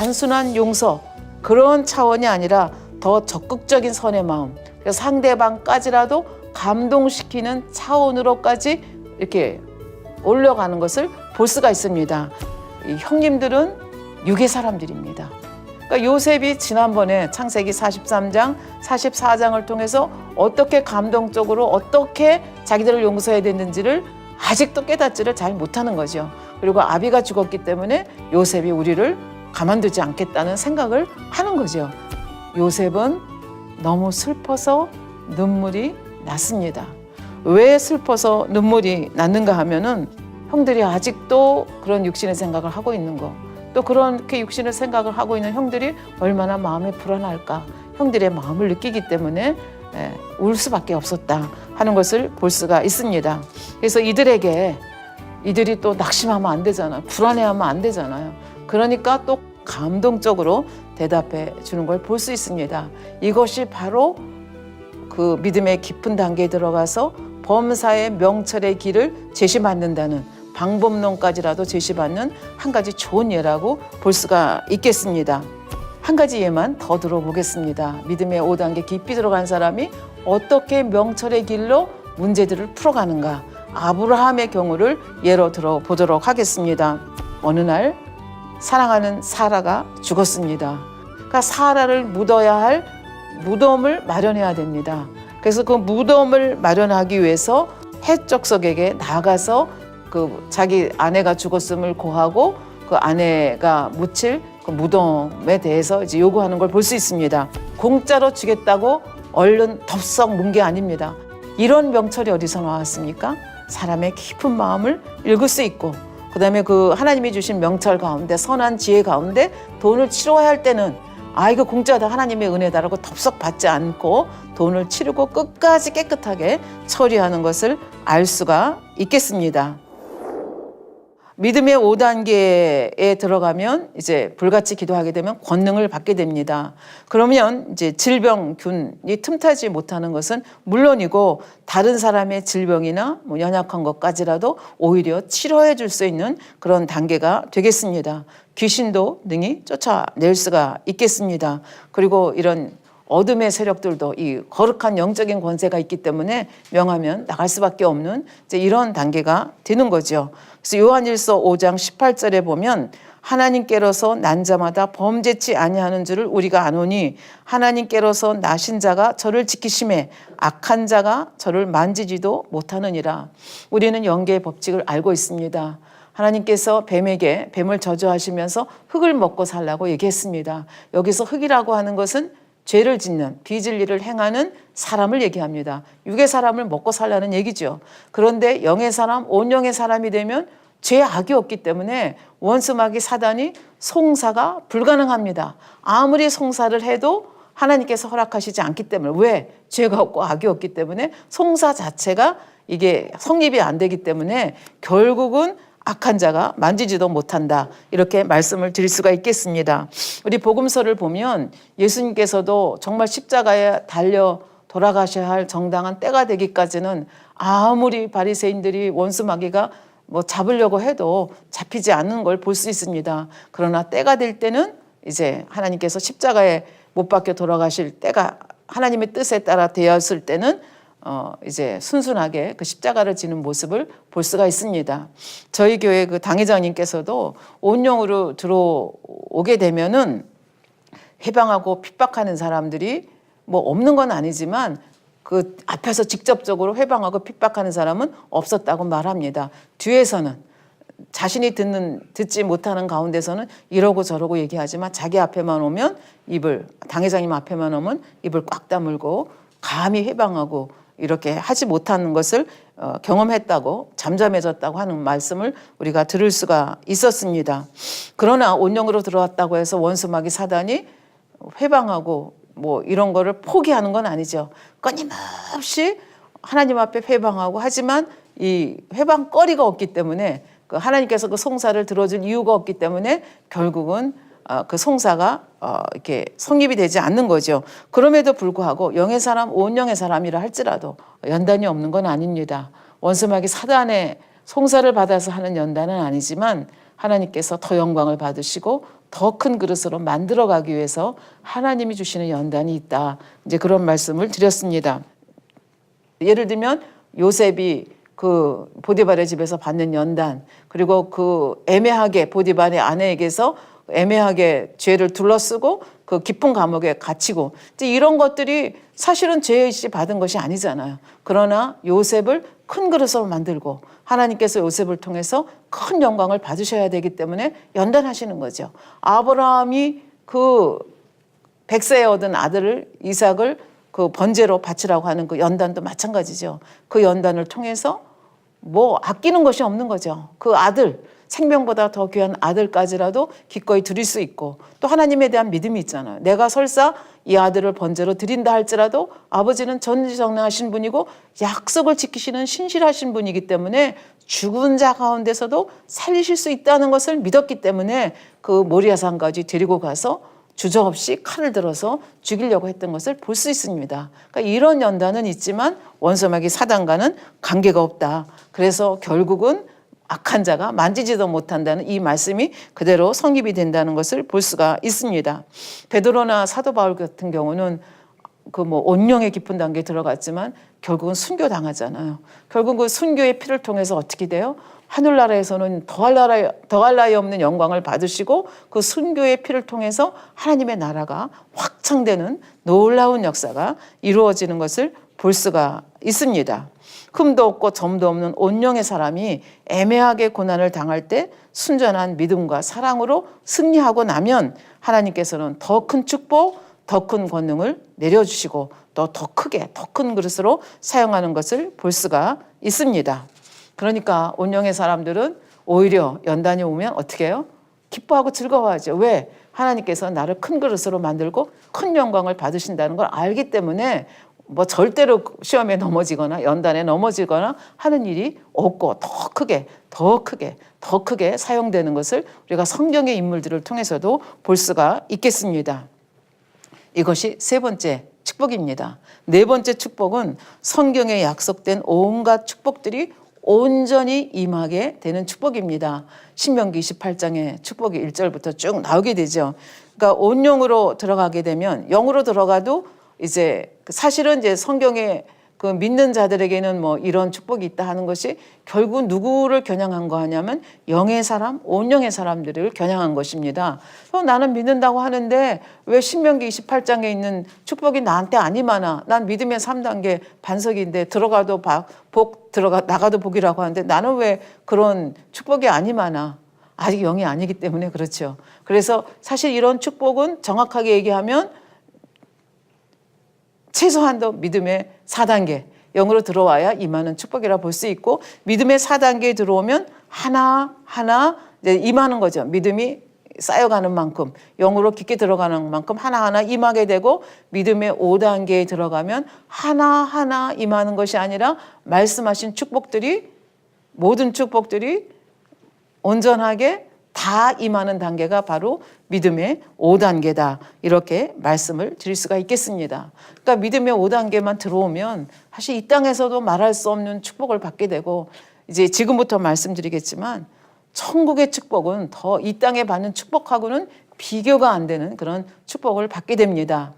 단순한 용서 그런 차원이 아니라 더 적극적인 선의 마음, 그래서 상대방까지라도 감동시키는 차원으로까지 이렇게 올려가는 것을 볼 수가 있습니다. 이 형님들은 육의 사람들입니다. 그러니까 요셉이 지난번에 창세기 43장, 44장을 통해서 어떻게 감동적으로 어떻게 자기들을 용서해야 되는지를 아직도 깨닫지를 잘 못하는 거죠. 그리고 아비가 죽었기 때문에 요셉이 우리를 가만두지 않겠다는 생각을 하는 거죠. 요셉은 너무 슬퍼서 눈물이 났습니다. 왜 슬퍼서 눈물이 났는가 하면은 형들이 아직도 그런 육신의 생각을 하고 있는 거, 또 그렇게 육신의 생각을 하고 있는 형들이 얼마나 마음이 불안할까, 형들의 마음을 느끼기 때문에 울 수밖에 없었다 하는 것을 볼 수가 있습니다. 그래서 이들이 또 낙심하면 안 되잖아요. 불안해하면 안 되잖아요. 그러니까 또 감동적으로 대답해 주는 걸 볼 수 있습니다. 이것이 바로 그 믿음의 깊은 단계에 들어가서 범사의 명철의 길을 제시받는다는, 방법론까지라도 제시받는 한 가지 좋은 예라고 볼 수가 있겠습니다. 한 가지 예만 더 들어보겠습니다. 믿음의 5단계 깊이 들어간 사람이 어떻게 명철의 길로 문제들을 풀어가는가, 아브라함의 경우를 예로 들어보도록 하겠습니다. 어느 날 사랑하는 사라가 죽었습니다. 그러니까 사라를 묻어야 할 무덤을 마련해야 됩니다. 그래서 그 무덤을 마련하기 위해서 해적석에게 나가서 그 자기 아내가 죽었음을 고하고 그 아내가 묻힐 그 무덤에 대해서 이제 요구하는 걸 볼 수 있습니다. 공짜로 주겠다고 얼른 덥석 문 게 아닙니다. 이런 명철이 어디서 나왔습니까? 사람의 깊은 마음을 읽을 수 있고, 그 다음에 그 하나님이 주신 명철 가운데, 선한 지혜 가운데 돈을 치러야 할 때는 이거 공짜다, 하나님의 은혜다라고 덥석 받지 않고 돈을 치르고 끝까지 깨끗하게 처리하는 것을 알 수가 있겠습니다. 믿음의 5단계에 들어가면 이제 불같이 기도하게 되면 권능을 받게 됩니다. 그러면 이제 질병균이 틈타지 못하는 것은 물론이고, 다른 사람의 질병이나 뭐 연약한 것까지라도 오히려 치료해 줄 수 있는 그런 단계가 되겠습니다. 귀신도 능히 쫓아낼 수가 있겠습니다. 그리고 이런 어둠의 세력들도 이 거룩한 영적인 권세가 있기 때문에 명하면 나갈 수밖에 없는 이제 이런 단계가 되는 거죠. 그래서 요한일서 5장 18절에 보면 하나님께로서 난 자마다 범죄치 아니하는 줄을 우리가 아노니 하나님께로서 나신 자가 저를 지키심에 악한 자가 저를 만지지도 못하느니라. 우리는 영계의 법칙을 알고 있습니다. 하나님께서 뱀에게 뱀을 저주하시면서 흙을 먹고 살라고 얘기했습니다. 여기서 흙이라고 하는 것은 죄를 짓는, 비진리를 행하는 사람을 얘기합니다. 육의 사람을 먹고 살라는 얘기죠. 그런데 영의 사람, 온영의 사람이 되면 죄악이 없기 때문에 원수마귀 사단이 송사가 불가능합니다. 아무리 송사를 해도 하나님께서 허락하시지 않기 때문에, 왜? 죄가 없고 악이 없기 때문에 송사 자체가 이게 성립이 안 되기 때문에 결국은 악한 자가 만지지도 못한다, 이렇게 말씀을 드릴 수가 있겠습니다. 우리 복음서를 보면 예수님께서도 정말 십자가에 달려 돌아가셔야 할 정당한 때가 되기까지는 아무리 바리새인들이 원수 마귀가 뭐 잡으려고 해도 잡히지 않는 걸 볼 수 있습니다. 그러나 때가 될 때는 이제 하나님께서 십자가에 못 박혀 돌아가실 때가 하나님의 뜻에 따라 되었을 때는 이제 순순하게 그 십자가를 지는 모습을 볼 수가 있습니다. 저희 교회 그 당회장님께서도 온영으로 들어오게 되면은 해방하고 핍박하는 사람들이 뭐 없는 건 아니지만 그 앞에서 직접적으로 해방하고 핍박하는 사람은 없었다고 말합니다. 뒤에서는 자신이 듣지 못하는 가운데서는 이러고 저러고 얘기하지만 자기 앞에만 오면 당회장님 앞에만 오면 입을 꽉 다물고 감히 해방하고 이렇게 하지 못하는 것을 경험했다고, 잠잠해졌다고 하는 말씀을 우리가 들을 수가 있었습니다. 그러나 온영으로 들어왔다고 해서 원수마귀 사단이 회방하고 뭐 이런 거를 포기하는 건 아니죠. 끊임없이 하나님 앞에 회방하고, 하지만 이 회방거리가 없기 때문에, 그 하나님께서 그 송사를 들어줄 이유가 없기 때문에 결국은 그 송사가 이렇게 성립이 되지 않는 거죠. 그럼에도 불구하고 영의 사람, 온영의 사람이라 할지라도 연단이 없는 건 아닙니다. 원수마귀 사단의 송사를 받아서 하는 연단은 아니지만 하나님께서 더 영광을 받으시고 더 큰 그릇으로 만들어가기 위해서 하나님이 주시는 연단이 있다. 이제 그런 말씀을 드렸습니다. 예를 들면 요셉이 그 보디발의 집에서 받는 연단, 그리고 그 애매하게 보디발의 아내에게서 애매하게 죄를 둘러쓰고 그 깊은 감옥에 갇히고, 이제 이런 것들이 사실은 죄의식 받은 것이 아니잖아요. 그러나 요셉을 큰 그릇으로 만들고 하나님께서 요셉을 통해서 큰 영광을 받으셔야 되기 때문에 연단하시는 거죠. 아브라함이 그 100세에 얻은 아들을 이삭을 그 번제로 바치라고 하는 그 연단도 마찬가지죠. 그 연단을 통해서 뭐 아끼는 것이 없는 거죠. 그 아들, 생명보다 더 귀한 아들까지라도 기꺼이 드릴 수 있고, 또 하나님에 대한 믿음이 있잖아요. 내가 설사 이 아들을 번제로 드린다 할지라도 아버지는 전지전능하신 분이고 약속을 지키시는 신실하신 분이기 때문에 죽은 자 가운데서도 살리실 수 있다는 것을 믿었기 때문에 그 모리아산까지 데리고 가서 주저없이 칼을 들어서 죽이려고 했던 것을 볼 수 있습니다. 그러니까 이런 연단은 있지만 원수마귀 사단과는 관계가 없다. 그래서 결국은 악한 자가 만지지도 못한다는 이 말씀이 그대로 성립이 된다는 것을 볼 수가 있습니다. 베드로나 사도 바울 같은 경우는 그 뭐 온영의 깊은 단계에 들어갔지만 결국은 순교당하잖아요. 결국 그 순교의 피를 통해서 어떻게 돼요? 하늘나라에서는 더할 나위 없는 영광을 받으시고 그 순교의 피를 통해서 하나님의 나라가 확장되는 놀라운 역사가 이루어지는 것을 볼 수가 있습니다. 흠도 없고 점도 없는 온영의 사람이 애매하게 고난을 당할 때 순전한 믿음과 사랑으로 승리하고 나면 하나님께서는 더 큰 축복, 더 큰 권능을 내려주시고 또 더 크게, 더 큰 그릇으로 사용하는 것을 볼 수가 있습니다. 그러니까 온영의 사람들은 오히려 연단이 오면 어떻게 해요? 기뻐하고 즐거워하죠. 왜? 하나님께서 나를 큰 그릇으로 만들고 큰 영광을 받으신다는 걸 알기 때문에 뭐 절대로 시험에 넘어지거나 연단에 넘어지거나 하는 일이 없고 더 크게, 더 크게, 더 크게 사용되는 것을 우리가 성경의 인물들을 통해서도 볼 수가 있겠습니다. 이것이 세 번째 축복입니다. 네 번째 축복은 성경에 약속된 온갖 축복들이 온전히 임하게 되는 축복입니다. 신명기 28장에 축복이 1절부터 쭉 나오게 되죠. 그러니까 온영으로 들어가게 되면, 영으로 들어가도 이제 사실은 이제 성경에 그 믿는 자들에게는 뭐 이런 축복이 있다 하는 것이 결국 누구를 겨냥한 거 하냐면 영의 사람, 온영의 사람들을 겨냥한 것입니다. 나는 믿는다고 하는데 왜 신명기 28장에 있는 축복이 나한테 안 임하나? 난 믿음의 3단계 반석인데 들어가도 복, 나가도 복이라고 하는데 나는 왜 그런 축복이 안 임하나? 아직 영이 아니기 때문에 그렇죠. 그래서 사실 이런 축복은 정확하게 얘기하면 최소한도 믿음의 4단계, 영으로 들어와야 임하는 축복이라 볼 수 있고, 믿음의 4단계에 들어오면 하나하나 이제 임하는 거죠. 믿음이 쌓여가는 만큼, 영으로 깊게 들어가는 만큼 하나하나 임하게 되고, 믿음의 5단계에 들어가면 하나하나 임하는 것이 아니라 말씀하신 축복들이, 모든 축복들이 온전하게 다 임하는 단계가 바로 믿음의 5단계다. 이렇게 말씀을 드릴 수가 있겠습니다. 그러니까 믿음의 5단계만 들어오면 사실 이 땅에서도 말할 수 없는 축복을 받게 되고, 이제 지금부터 말씀드리겠지만 천국의 축복은 더 이 땅에 받는 축복하고는 비교가 안 되는 그런 축복을 받게 됩니다.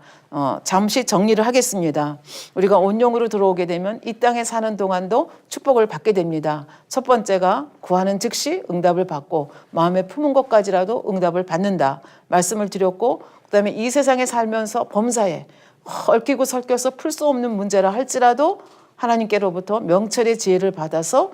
잠시 정리를 하겠습니다. 우리가 온영으로 들어오게 되면 이 땅에 사는 동안도 축복을 받게 됩니다. 첫 번째가 구하는 즉시 응답을 받고 마음에 품은 것까지라도 응답을 받는다 말씀을 드렸고, 그다음에 이 세상에 살면서 범사에 얽히고 설켜서 풀 수 없는 문제라 할지라도 하나님께로부터 명철의 지혜를 받아서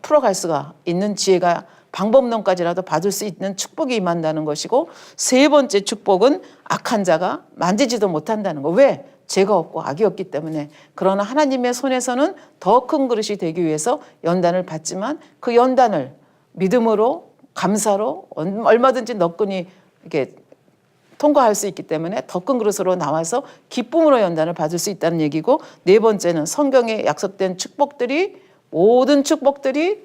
풀어갈 수가 있는 지혜가, 방법론까지라도 받을 수 있는 축복이 임한다는 것이고, 세 번째 축복은 악한 자가 만지지도 못한다는 거. 왜? 죄가 없고 악이 없기 때문에. 그러나 하나님의 손에서는 더 큰 그릇이 되기 위해서 연단을 받지만 그 연단을 믿음으로, 감사로 얼마든지 너끈히 이렇게 통과할 수 있기 때문에 더 큰 그릇으로 나와서 기쁨으로 연단을 받을 수 있다는 얘기고, 네 번째는 성경에 약속된 축복들이, 모든 축복들이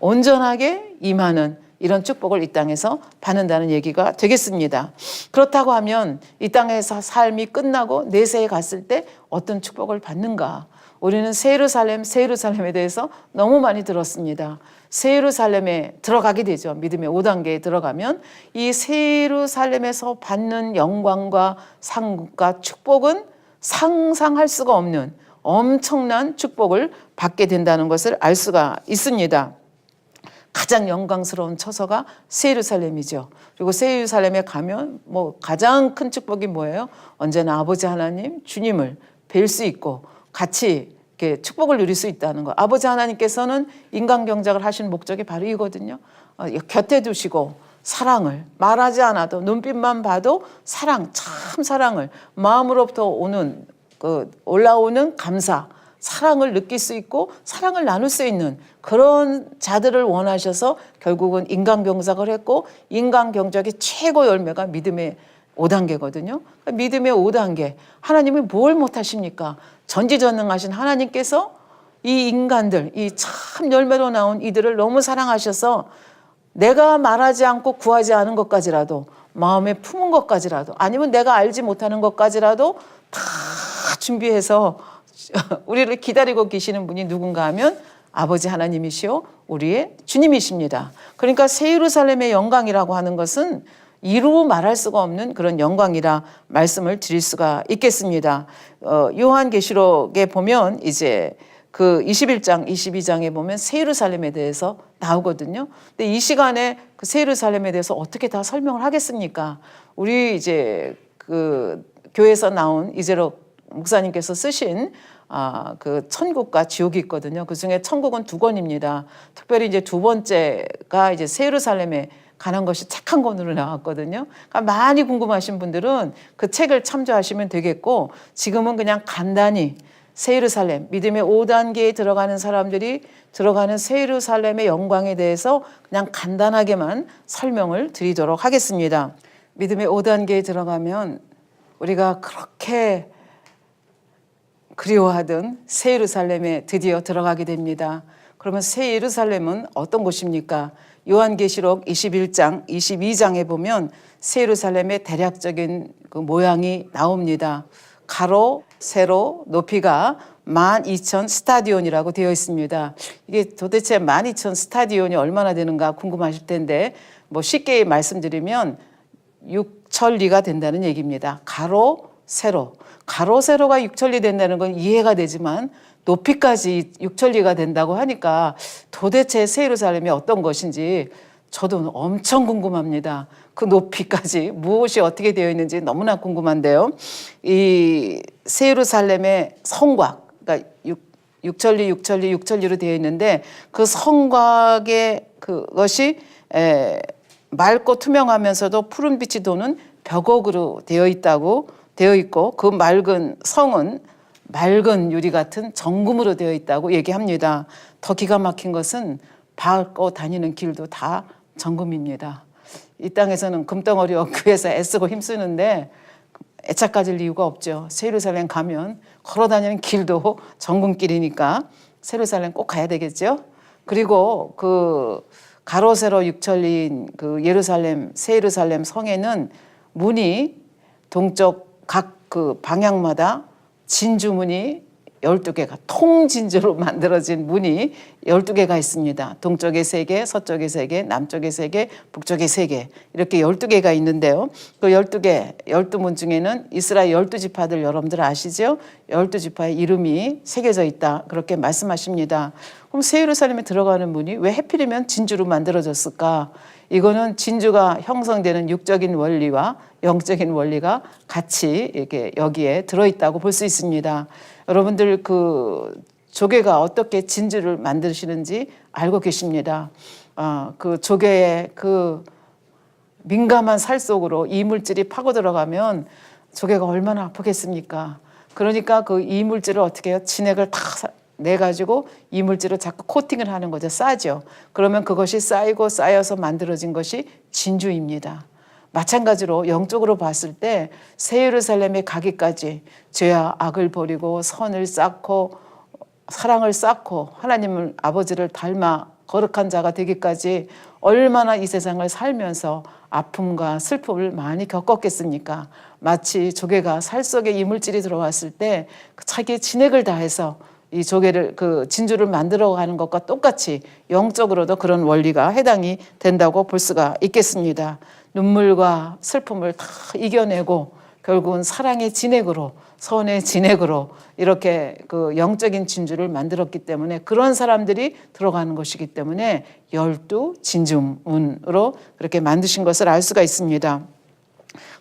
온전하게 임하는 이런 축복을 이 땅에서 받는다는 얘기가 되겠습니다. 그렇다고 하면 이 땅에서 삶이 끝나고 내세에 갔을 때 어떤 축복을 받는가? 우리는 새 예루살렘에 대해서 너무 많이 들었습니다. 새 예루살렘에 들어가게 되죠. 믿음의 5단계에 들어가면 이 새 예루살렘에서 받는 영광과 상급과 축복은 상상할 수가 없는 엄청난 축복을 받게 된다는 것을 알 수가 있습니다. 가장 영광스러운 처소가 새 예루살렘이죠. 그리고 새 예루살렘에 가면 가장 큰 축복이 뭐예요? 언제나 아버지 하나님, 주님을 뵐 수 있고 같이 이렇게 축복을 누릴 수 있다는 거. 아버지 하나님께서는 인간 경작을 하신 목적이 바로 이거든요. 곁에 두시고 사랑을 말하지 않아도 눈빛만 봐도 참 사랑을 마음으로부터 오는 올라오는 감사, 사랑을 느낄 수 있고 사랑을 나눌 수 있는 그런 자들을 원하셔서 결국은 인간 경작을 했고 인간 경작의 최고 열매가 믿음의 5단계거든요. 믿음의 5단계. 하나님이 뭘 못하십니까? 전지전능하신 하나님께서 이 인간들, 이 참 열매로 나온 이들을 너무 사랑하셔서 내가 말하지 않고 구하지 않은 것까지라도 마음에 품은 것까지라도 아니면 내가 알지 못하는 것까지라도 다 준비해서 우리를 기다리고 계시는 분이 누군가 하면 아버지 하나님이시오 우리의 주님이십니다. 그러니까 새 예루살렘의 영광이라고 하는 것은 이루 말할 수가 없는 그런 영광이라 말씀을 드릴 수가 있겠습니다. 요한계시록에 보면 이제 그 21장, 22장에 보면 새 예루살렘에 대해서 나오거든요. 근데 이 시간에 그 새 예루살렘에 대해서 어떻게 다 설명을 하겠습니까? 우리 이제 그 교회에서 나온 이재록 목사님께서 쓰신 그 천국과 지옥이 있거든요. 그 중에 천국은 2권입니다. 특별히 이제 2번째가 이제 새 예루살렘에 관한 것이 책 한 권으로 나왔거든요. 그러니까 많이 궁금하신 분들은 그 책을 참조하시면 되겠고 지금은 그냥 간단히 새 예루살렘, 믿음의 5단계에 들어가는 사람들이 들어가는 새 예루살렘의 영광에 대해서 그냥 간단하게만 설명을 드리도록 하겠습니다. 믿음의 5단계에 들어가면 우리가 그렇게 그리워하던 새 예루살렘에 드디어 들어가게 됩니다. 그러면 새 예루살렘은 어떤 곳입니까? 요한계시록 21장, 22장에 보면 새 예루살렘의 대략적인 그 모양이 나옵니다. 가로, 세로, 높이가 12,000 스타디온이라고 되어 있습니다. 이게 도대체 12,000 스타디온이 얼마나 되는가 궁금하실 텐데 쉽게 말씀드리면 6천리가 된다는 얘기입니다. 가로, 세로. 가로, 세로가 6천리 된다는 건 이해가 되지만 높이까지 6천리가 된다고 하니까 도대체 새 예루살렘이 어떤 것인지 저도 엄청 궁금합니다. 그 높이까지 무엇이 어떻게 되어 있는지 너무나 궁금한데요. 이 새 예루살렘의 성곽, 그러니까 6천리로 되어 있는데 그 성곽의 그것이 맑고 투명하면서도 푸른빛이 도는 벽옥으로 되어 있고 그 맑은 성은 맑은 유리 같은 정금으로 되어 있다고 얘기합니다. 더 기가 막힌 것은 밟고 다니는 길도 다 정금입니다. 이 땅에서는 금덩어리 얻기 위해서 애쓰고 힘쓰는데 애착 가질 이유가 없죠. 새 예루살렘 가면 걸어 다니는 길도 정금길이니까 새 예루살렘 꼭 가야 되겠죠. 그리고 그 가로 세로 6천리인 그 새 예루살렘 성에는 문이 동쪽 각 그 방향마다 진주문이 12개가 통진주로 만들어진 문이 12개가 있습니다. 동쪽에 3개, 서쪽에 3개, 남쪽에 3개, 북쪽에 3개 이렇게 12개가 있는데요. 그 12문 중에는 이스라엘 12지파들 여러분들 아시죠? 12지파의 이름이 새겨져 있다 그렇게 말씀하십니다. 그럼 새 예루살렘에 들어가는 문이 왜 하필이면 진주로 만들어졌을까? 이거는 진주가 형성되는 육적인 원리와 영적인 원리가 같이 이렇게 여기에 들어있다고 볼 수 있습니다. 여러분들 그 조개가 어떻게 진주를 만드시는지 알고 계십니다. 그 조개의 그 민감한 살 속으로 이물질이 파고 들어가면 조개가 얼마나 아프겠습니까? 그러니까 그 이물질을 어떻게 해요? 진액을 다 내가지고 이물질을 자꾸 코팅을 하는 거죠. 싸죠. 그러면 그것이 쌓여서 만들어진 것이 진주입니다. 마찬가지로 영적으로 봤을 때 새 예루살렘에 가기까지 죄와 악을 버리고 선을 쌓고 사랑을 쌓고 하나님을 아버지를 닮아 거룩한 자가 되기까지 얼마나 이 세상을 살면서 아픔과 슬픔을 많이 겪었겠습니까? 마치 조개가 살 속에 이물질이 들어왔을 때 자기의 진액을 다해서 이 조개를 그 진주를 만들어가는 것과 똑같이 영적으로도 그런 원리가 해당이 된다고 볼 수가 있겠습니다. 눈물과 슬픔을 다 이겨내고 결국은 사랑의 진액으로, 선의 진액으로 이렇게 그 영적인 진주를 만들었기 때문에 그런 사람들이 들어가는 것이기 때문에 12 진주문으로 그렇게 만드신 것을 알 수가 있습니다.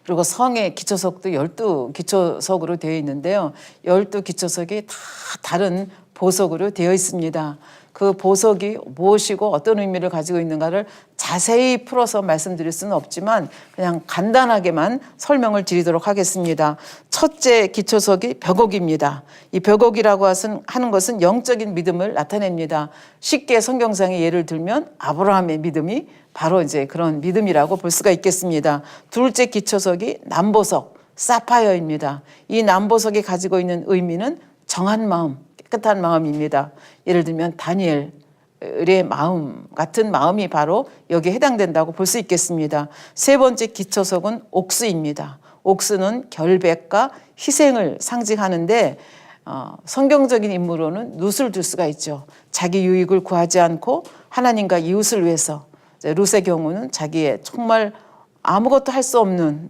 그리고 성의 기초석도 12 기초석으로 되어 있는데요. 12 기초석이 다 다른 보석으로 되어 있습니다. 그 보석이 무엇이고 어떤 의미를 가지고 있는가를 자세히 풀어서 말씀드릴 수는 없지만 그냥 간단하게만 설명을 드리도록 하겠습니다. 첫째 기초석이 벽옥입니다. 이 벽옥이라고 하는 것은 영적인 믿음을 나타냅니다. 쉽게 성경상의 예를 들면 아브라함의 믿음이 바로 이제 그런 믿음이라고 볼 수가 있겠습니다. 둘째 기초석이 남보석, 사파이어입니다. 이 남보석이 가지고 있는 의미는 정한 마음, 깨끗한 마음입니다. 예를 들면 다니엘의 마음 같은 마음이 바로 여기에 해당된다고 볼 수 있겠습니다. 세 번째 기초석은 옥수입니다. 옥수는 결백과 희생을 상징하는데 성경적인 인물로는 룻을 들 수가 있죠. 자기 유익을 구하지 않고 하나님과 이웃을 위해서. 룻의 경우는 자기의 정말 아무것도 할 수 없는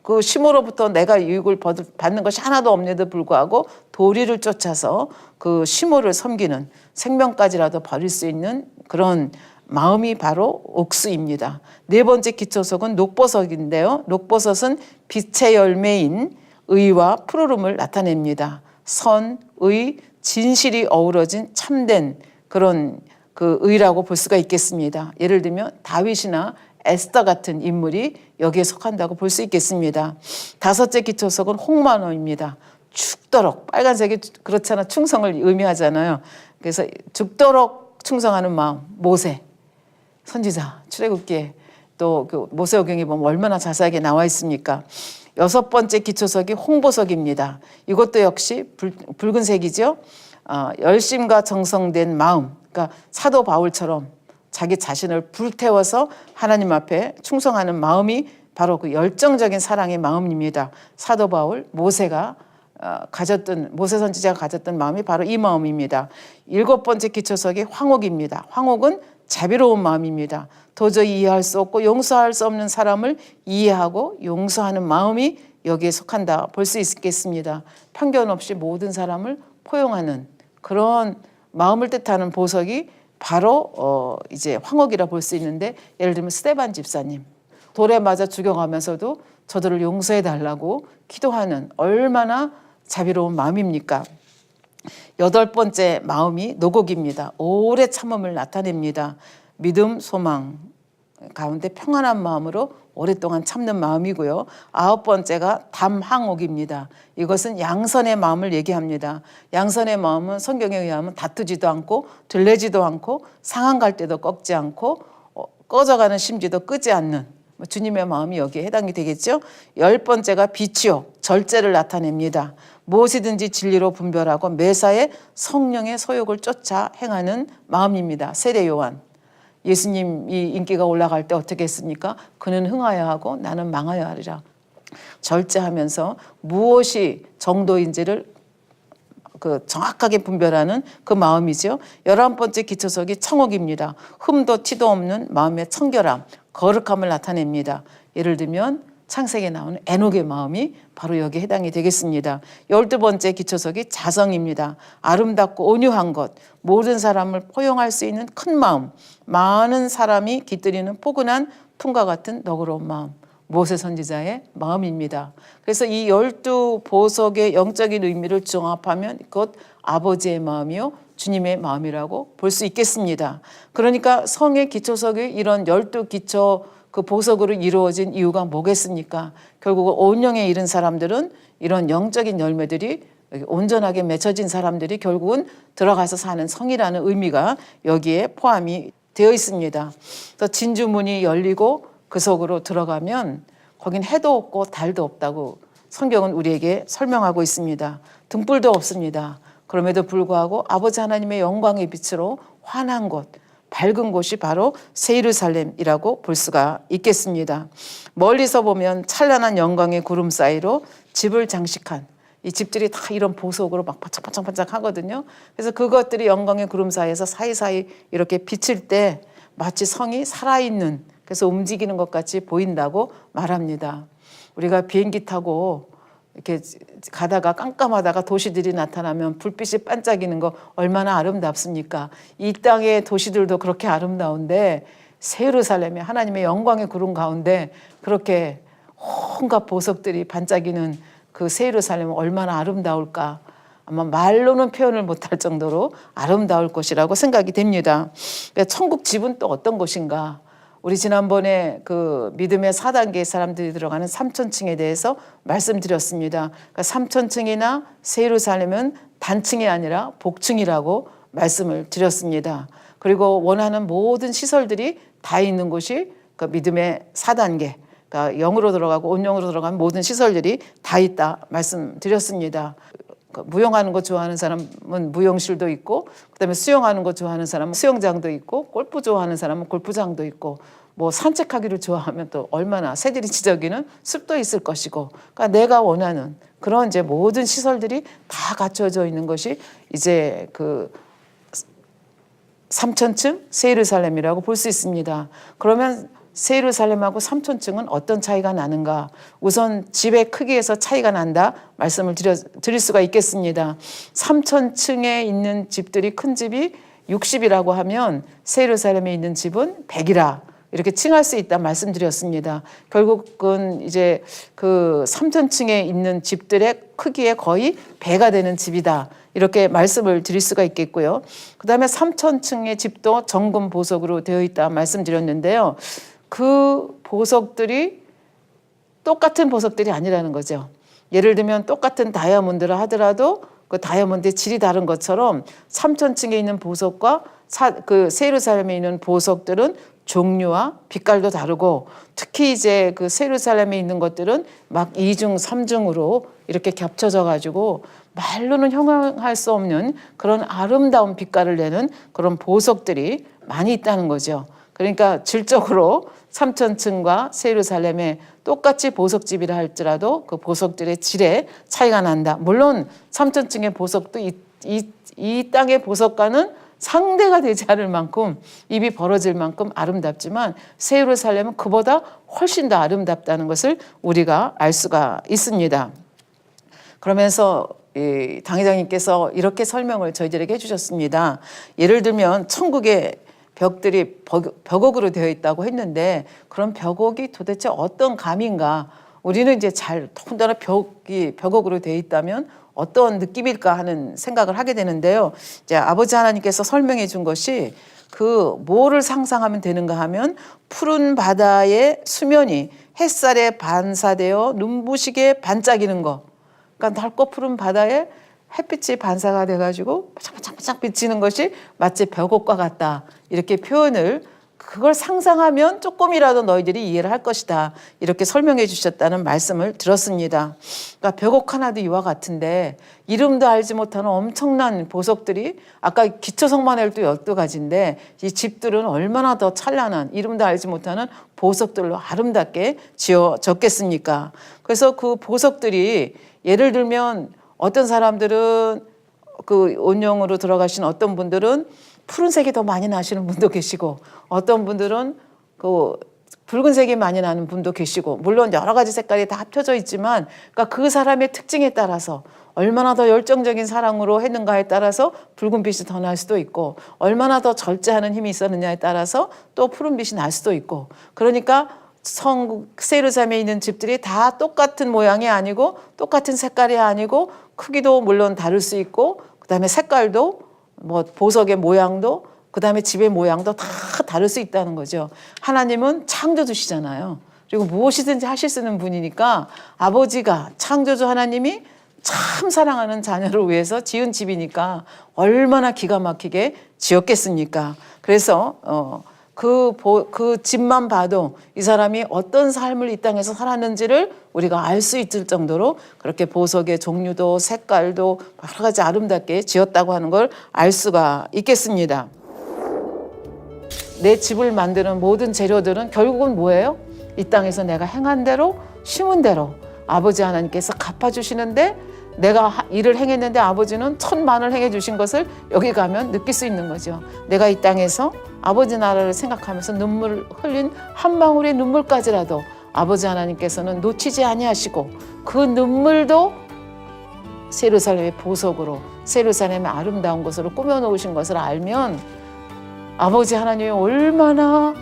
그 시므로부터 내가 유익을 받는 것이 하나도 없는데도 불구하고 도리를 쫓아서 그 시므를 섬기는, 생명까지라도 버릴 수 있는 그런 마음이 바로 옥수입니다. 네 번째 기초석은 녹보석인데요. 녹보석은 빛의 열매인 의와 푸르름을 나타냅니다. 선, 의, 진실이 어우러진 참된 그런 그 의라고 볼 수가 있겠습니다. 예를 들면 다윗이나 에스더 같은 인물이 여기에 속한다고 볼 수 있겠습니다. 다섯째 기초석은 홍만호입니다. 죽도록, 빨간색이 그렇잖아, 충성을 의미하잖아요. 그래서 죽도록 충성하는 마음, 모세 선지자 출애굽기에 또 그 모세오경에 보면 얼마나 자세하게 나와 있습니까? 여섯 번째 기초석이 홍보석입니다. 이것도 역시 붉은색이죠. 열심과 정성된 마음, 그러니까 사도 바울처럼 자기 자신을 불태워서 하나님 앞에 충성하는 마음이 바로 그 열정적인 사랑의 마음입니다. 사도 바울, 모세가 모세 선지자가 가졌던 마음이 바로 이 마음입니다. 일곱 번째 기초석이 황옥입니다. 황옥은 자비로운 마음입니다. 도저히 이해할 수 없고 용서할 수 없는 사람을 이해하고 용서하는 마음이 여기에 속한다 볼 수 있겠습니다. 편견 없이 모든 사람을 포용하는 그런 마음을 뜻하는 보석이 바로 이제 황옥이라 볼 수 있는데, 예를 들면 스데반 집사님 돌에 맞아 죽여가면서도 저들을 용서해 달라고 기도하는 얼마나 자비로운 마음입니까? 여덟 번째 마음이 노곡입니다. 오래 참음을 나타냅니다. 믿음, 소망 가운데 평안한 마음으로 오랫동안 참는 마음이고요. 아홉 번째가 담항옥입니다. 이것은 양선의 마음을 얘기합니다. 양선의 마음은 성경에 의하면 다투지도 않고 들레지도 않고 상한 갈 때도 꺾지 않고 꺼져가는 심지도 끄지 않는 주님의 마음이 여기에 해당이 되겠죠. 열 번째가 비치옥, 절제를 나타냅니다. 무엇이든지 진리로 분별하고 매사에 성령의 소욕을 쫓아 행하는 마음입니다. 세례 요한, 예수님이 인기가 올라갈 때 어떻게 했습니까? 그는 흥하여 하고 나는 망하여 하리라. 절제하면서 무엇이 정도인지를 정확하게 분별하는 그 마음이죠. 11번째 기초석이 청옥입니다. 흠도 티도 없는 마음의 청결함, 거룩함을 나타냅니다. 예를 들면 창세기에 나오는 에녹의 마음이 바로 여기에 해당이 되겠습니다. 12번째 기초석이 자성입니다. 아름답고 온유한 것, 모든 사람을 포용할 수 있는 큰 마음, 많은 사람이 깃들이는 포근한 품과 같은 너그러운 마음, 모세 선지자의 마음입니다. 그래서 이 12보석의 영적인 의미를 종합하면 곧 아버지의 마음이요 주님의 마음이라고 볼 수 있겠습니다. 그러니까 성의 기초석이 이런 12기초 그 보석으로 이루어진 이유가 뭐겠습니까? 결국은 온영에 이른 사람들은 이런 영적인 열매들이 온전하게 맺혀진 사람들이 결국은 들어가서 사는 성이라는 의미가 여기에 포함이 되어 있습니다. 그래서 진주문이 열리고 그 속으로 들어가면 거긴 해도 없고 달도 없다고 성경은 우리에게 설명하고 있습니다. 등불도 없습니다. 그럼에도 불구하고 아버지 하나님의 영광의 빛으로 환한 곳, 밝은 곳이 바로 새 예루살렘이라고 볼 수가 있겠습니다. 멀리서 보면 찬란한 영광의 구름 사이로 집을 장식한 이 집들이 다 이런 보석으로 막 반짝반짝 하거든요. 그래서 그것들이 영광의 구름 사이에서 사이사이 이렇게 비칠 때 마치 성이 살아있는, 그래서 움직이는 것 같이 보인다고 말합니다. 우리가 비행기 타고 이렇게 가다가 깜깜하다가 도시들이 나타나면 불빛이 반짝이는 거 얼마나 아름답습니까? 이 땅의 도시들도 그렇게 아름다운데 새 예루살렘이 하나님의 영광의 구름 가운데 그렇게 온갖 보석들이 반짝이는 그 새 예루살렘은 얼마나 아름다울까? 아마 말로는 표현을 못할 정도로 아름다울 것이라고 생각이 됩니다. 천국 집은 또 어떤 곳인가? 우리 지난번에 그 믿음의 4단계 사람들이 들어가는 3천층에 대해서 말씀드렸습니다. 그러니까 3천층이나 새 예루살렘은 단층이 아니라 복층이라고 말씀을 드렸습니다. 그리고 원하는 모든 시설들이 다 있는 곳이 그 믿음의 4단계, 그러니까 영으로 들어가고 온영으로 들어가는 모든 시설들이 다 있다 말씀드렸습니다. 무용하는 거 좋아하는 사람은 무용실도 있고, 그다음에 수영하는 거 좋아하는 사람은 수영장도 있고, 골프 좋아하는 사람은 골프장도 있고, 뭐 산책하기를 좋아하면 또 얼마나 새들이 지저귀는 숲도 있을 것이고, 그러니까 내가 원하는 그런 이제 모든 시설들이 다 갖춰져 있는 것이 이제 그 3천층 새 예루살렘이라고 볼 수 있습니다. 그러면 새 예루살렘하고 3천층은 어떤 차이가 나는가? 우선 집의 크기에서 차이가 난다 말씀을 드릴 수가 있겠습니다. 3천층에 있는 집들이 큰 집이 60이라고 하면 새 예루살렘에 있는 집은 100이라 이렇게 칭할 수 있다 말씀드렸습니다. 결국은 이제 그 3천층에 있는 집들의 크기의 거의 배가 되는 집이다. 이렇게 말씀을 드릴 수가 있겠고요. 그다음에 3천층의 집도 정금 보석으로 되어 있다 말씀드렸는데요. 그 보석들이 똑같은 보석들이 아니라는 거죠. 예를 들면 똑같은 다이아몬드를 하더라도 그 다이아몬드의 질이 다른 것처럼 3천층에 있는 보석과 그 새 예루살렘에 있는 보석들은 종류와 빛깔도 다르고, 특히 이제 그 새 예루살렘에 있는 것들은 막 2중, 3중으로 이렇게 겹쳐져 가지고 말로는 형용할 수 없는 그런 아름다운 빛깔을 내는 그런 보석들이 많이 있다는 거죠. 그러니까 질적으로 3천층과 새 예루살렘에 똑같이 보석집이라 할지라도 그 보석들의 질에 차이가 난다. 물론 3천층의 보석도 이 땅의 보석과는 상대가 되지 않을 만큼, 입이 벌어질 만큼 아름답지만 새 예루살렘은 그보다 훨씬 더 아름답다는 것을 우리가 알 수가 있습니다. 그러면서 당회장님께서 이렇게 설명을 저희들에게 해주셨습니다. 예를 들면 천국의 벽들이 벽옥으로 되어 있다고 했는데, 그런 벽옥이 도대체 어떤 감인가? 우리는 이제 더군다나 벽이 벽옥으로 되어 있다면 어떤 느낌일까 하는 생각을 하게 되는데요. 이제 아버지 하나님께서 설명해 준 것이 그 뭐를 상상하면 되는가 하면, 푸른 바다의 수면이 햇살에 반사되어 눈부시게 반짝이는 거. 그러니까 넓고 푸른 바다에 햇빛이 반사가 돼가지고 반짝반짝 비치는 것이 마치 벽옥과 같다. 이렇게 표현을, 그걸 상상하면 조금이라도 너희들이 이해를 할 것이다. 이렇게 설명해 주셨다는 말씀을 들었습니다. 그러니까 벽옥 하나도 이와 같은데, 이름도 알지 못하는 엄청난 보석들이, 아까 기초성만 해도 12가지인데 이 집들은 얼마나 더 찬란한, 이름도 알지 못하는 보석들로 아름답게 지어졌겠습니까? 그래서 그 보석들이, 예를 들면 어떤 사람들은 그 온영으로 들어가신 어떤 분들은 푸른색이 더 많이 나시는 분도 계시고, 어떤 분들은 그 붉은색이 많이 나는 분도 계시고, 물론 여러 가지 색깔이 다 합쳐져 있지만, 그러니까 그 사람의 특징에 따라서 얼마나 더 열정적인 사랑으로 했는가에 따라서 붉은빛이 더 날 수도 있고, 얼마나 더 절제하는 힘이 있었느냐에 따라서 또 푸른빛이 날 수도 있고, 그러니까 새 예루살렘에 있는 집들이 다 똑같은 모양이 아니고 똑같은 색깔이 아니고, 크기도 물론 다를 수 있고, 그다음에 색깔도 뭐 보석의 모양도, 그다음에 집의 모양도 다 다를 수 있다는 거죠. 하나님은 창조주시잖아요. 그리고 무엇이든지 하실 수 있는 분이니까, 아버지가 창조주 하나님이 참 사랑하는 자녀를 위해서 지은 집이니까 얼마나 기가 막히게 지었겠습니까? 그래서 그 집만 봐도 이 사람이 어떤 삶을 이 땅에서 살았는지를 우리가 알 수 있을 정도로 그렇게 보석의 종류도 색깔도 여러 가지 아름답게 지었다고 하는 걸 알 수가 있겠습니다. 내 집을 만드는 모든 재료들은 결국은 뭐예요? 이 땅에서 내가 행한 대로, 심은 대로 아버지 하나님께서 갚아주시는데, 내가 일을 행했는데 아버지는 천만을 행해 주신 것을 여기 가면 느낄 수 있는 거죠. 내가 이 땅에서 아버지 나라를 생각하면서 눈물 흘린 한 방울의 눈물까지라도 아버지 하나님께서는 놓치지 아니하시고 그 눈물도 예루살렘의 보석으로 예루살렘의 아름다운 것으로 꾸며놓으신 것을 알면 아버지 하나님이 얼마나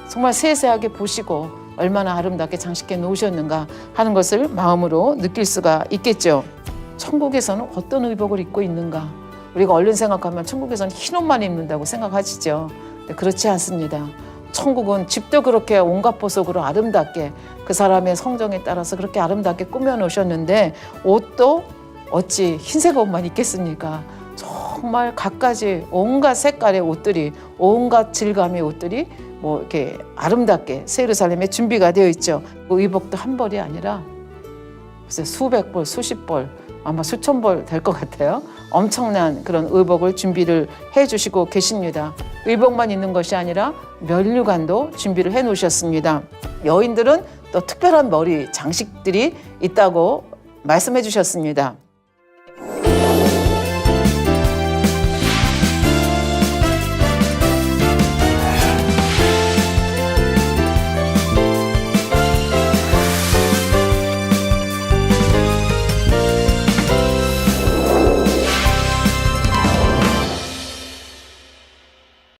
정말 세세하게 보시고 얼마나 아름답게 장식해 놓으셨는가 하는 것을 마음으로 느낄 수가 있겠죠. 천국에서는 어떤 의복을 입고 있는가? 우리가 얼른 생각하면 천국에서는 흰 옷만 입는다고 생각하시죠. 그렇지 않습니다. 천국은 집도 그렇게 온갖 보석으로 아름답게 그 사람의 성정에 따라서 그렇게 아름답게 꾸며 놓으셨는데 옷도 어찌 흰색 옷만 입겠습니까? 정말 갖가지 온갖 색깔의 옷들이 온갖 질감의 옷들이 뭐 이렇게 아름답게 예루살렘에 준비가 되어 있죠. 그 의복도 한 벌이 아니라 글쎄 수백 벌, 수십 벌, 아마 수천 벌 될 것 같아요. 엄청난 그런 의복을 준비를 해주시고 계십니다. 의복만 있는 것이 아니라 면류관도 준비를 해 놓으셨습니다. 여인들은 또 특별한 머리 장식들이 있다고 말씀해 주셨습니다.